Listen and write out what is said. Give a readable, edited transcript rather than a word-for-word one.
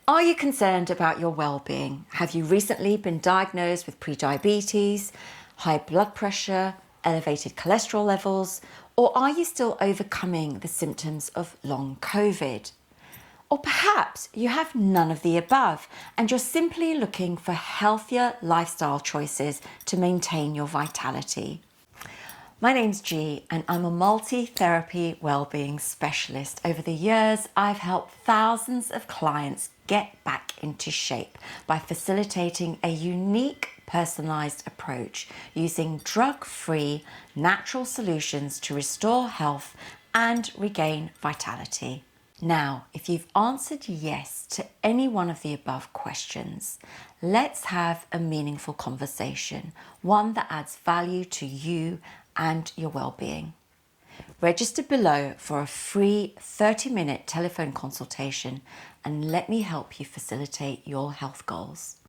Are you concerned about your well-being? Have you recently been diagnosed with prediabetes, high blood pressure, elevated cholesterol levels, or are you still overcoming the symptoms of long COVID? Or perhaps you have none of the above and you're simply looking for healthier lifestyle choices to maintain your vitality. My name's Gee and I'm a multi-therapy wellbeing specialist. Over the years, I've helped thousands of clients get back into shape by facilitating a unique personalized approach using drug-free natural solutions to restore health and regain vitality. Now, if you've answered yes to any one of the above questions, let's have a meaningful conversation, one that adds value to you and your well-being. Register below for a free 30-minute telephone consultation and let me help you facilitate your health goals.